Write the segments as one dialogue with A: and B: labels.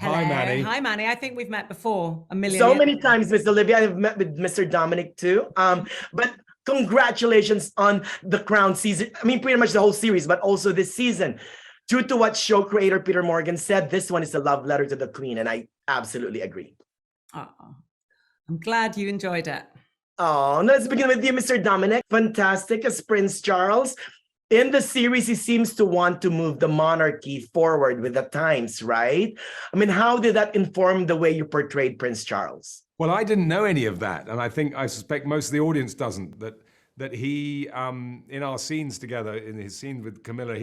A: Hello.
B: Hi, Manny.
A: Hi, Manny. I think we've met before a million
C: So
A: years
C: many
A: ago.
C: times, Miss Olivia. I've met with Mr. Dominic too. But congratulations on the Crown season. I mean, pretty much the whole series, but also this season. True to what show creator Peter Morgan said, this one is a love letter to the Queen, and I absolutely agree.
A: Oh, I'm glad you enjoyed it.
C: Oh, let's begin with you, Mr. Dominic. Fantastic as Prince Charles. In the series, he seems to want to move the monarchy forward with the times, right? I mean, how did that inform the way you portrayed Prince Charles?
B: Well, I didn't know any of that, and I suspect most of the audience doesn't. That he, in our scenes together, in his scene with Camilla,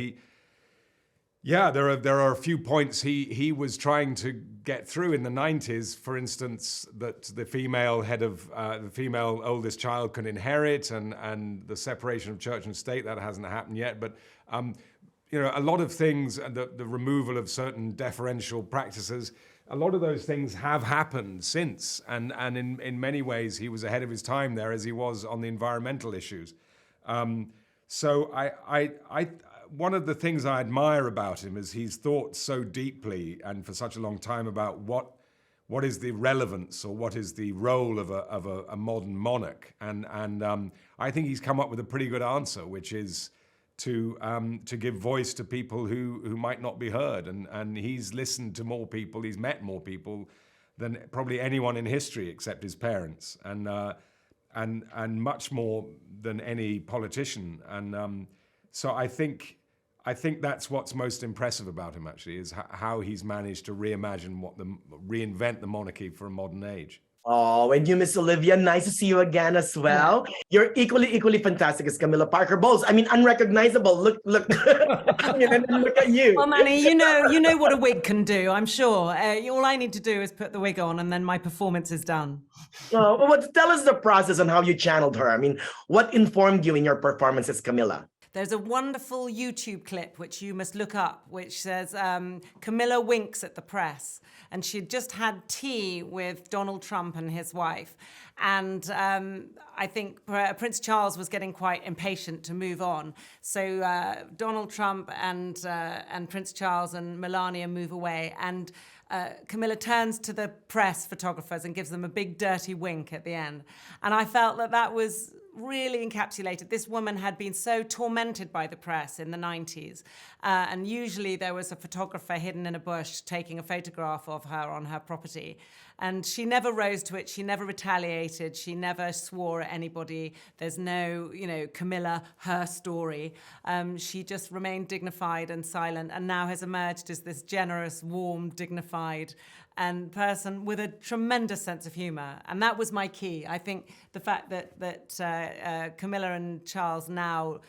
B: there are a few points he was trying to get through in the 90s. For instance, that the female oldest child can inherit, and the separation of church and state, that hasn't happened yet. But a lot of things, and the removal of certain deferential practices, a lot of those things have happened since, and in many ways he was ahead of his time there, as he was on the environmental issues. So one of the things I admire about him is he's thought so deeply and for such a long time about what is the relevance or what is the role of a modern monarch, and I think he's come up with a pretty good answer, which is to give voice to people who might not be heard, and he's listened to more people, he's met more people than probably anyone in history except his parents, and much more than any politician, and so I think that's what's most impressive about him, actually, is how he's managed to reinvent the monarchy for a modern age.
C: Oh, and you, Miss Olivia, nice to see you again as well. You're equally fantastic as Camilla Parker Bowles. I mean, unrecognizable. Look. I mean, and look at you.
A: Well, Manny, you know what a wig can do, I'm sure. All I need to do is put the wig on, and then my performance is done.
C: Oh, well, tell us the process on how you channeled her. I mean, what informed you in your performance as Camilla?
A: There's a wonderful YouTube clip which you must look up, which says Camilla winks at the press, and she'd just had tea with Donald Trump and his wife, and I think Prince Charles was getting quite impatient to move on. So Donald Trump and Prince Charles and Melania move away, and Camilla turns to the press photographers and gives them a big dirty wink at the end. And I felt that was really encapsulated. This woman had been so tormented by the press in the 90s. And usually there was a photographer hidden in a bush taking a photograph of her on her property. And she never rose to it. She never retaliated. She never swore at anybody. There's no, Camilla, her story. She just remained dignified and silent, and now has emerged as this generous, warm, dignified and person with a tremendous sense of humor. And that was my key. I think the fact that Camilla and Charles now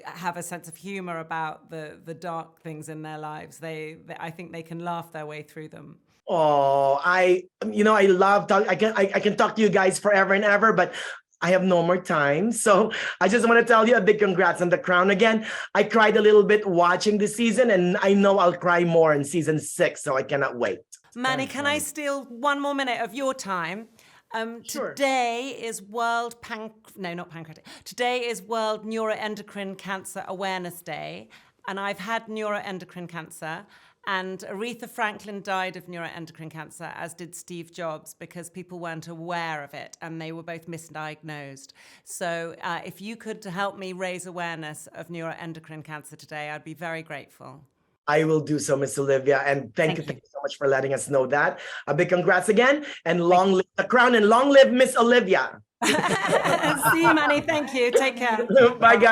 A: have a sense of humor about the dark things in their lives. I think they can laugh their way through them.
C: Oh, I love talk. I can talk to you guys forever and ever, but I have no more time. So I just want to tell you a big congrats on the Crown again. I cried a little bit watching this season, and I know I'll cry more in season 6. So I cannot wait.
A: Manny, can I steal one more minute of your time?
C: Sure.
A: Today is Today is World Neuroendocrine Cancer Awareness Day, and I've had neuroendocrine cancer. And Aretha Franklin died of neuroendocrine cancer, as did Steve Jobs, because people weren't aware of it and they were both misdiagnosed. So if you could help me raise awareness of neuroendocrine cancer today, I'd be very grateful.
C: I will do so, Miss Olivia, and thank you so much for letting us know that. A big congrats again, and long live the Crown, and long live Miss Olivia.
A: See you, Manny. Thank you. Take care.
C: Bye, guys.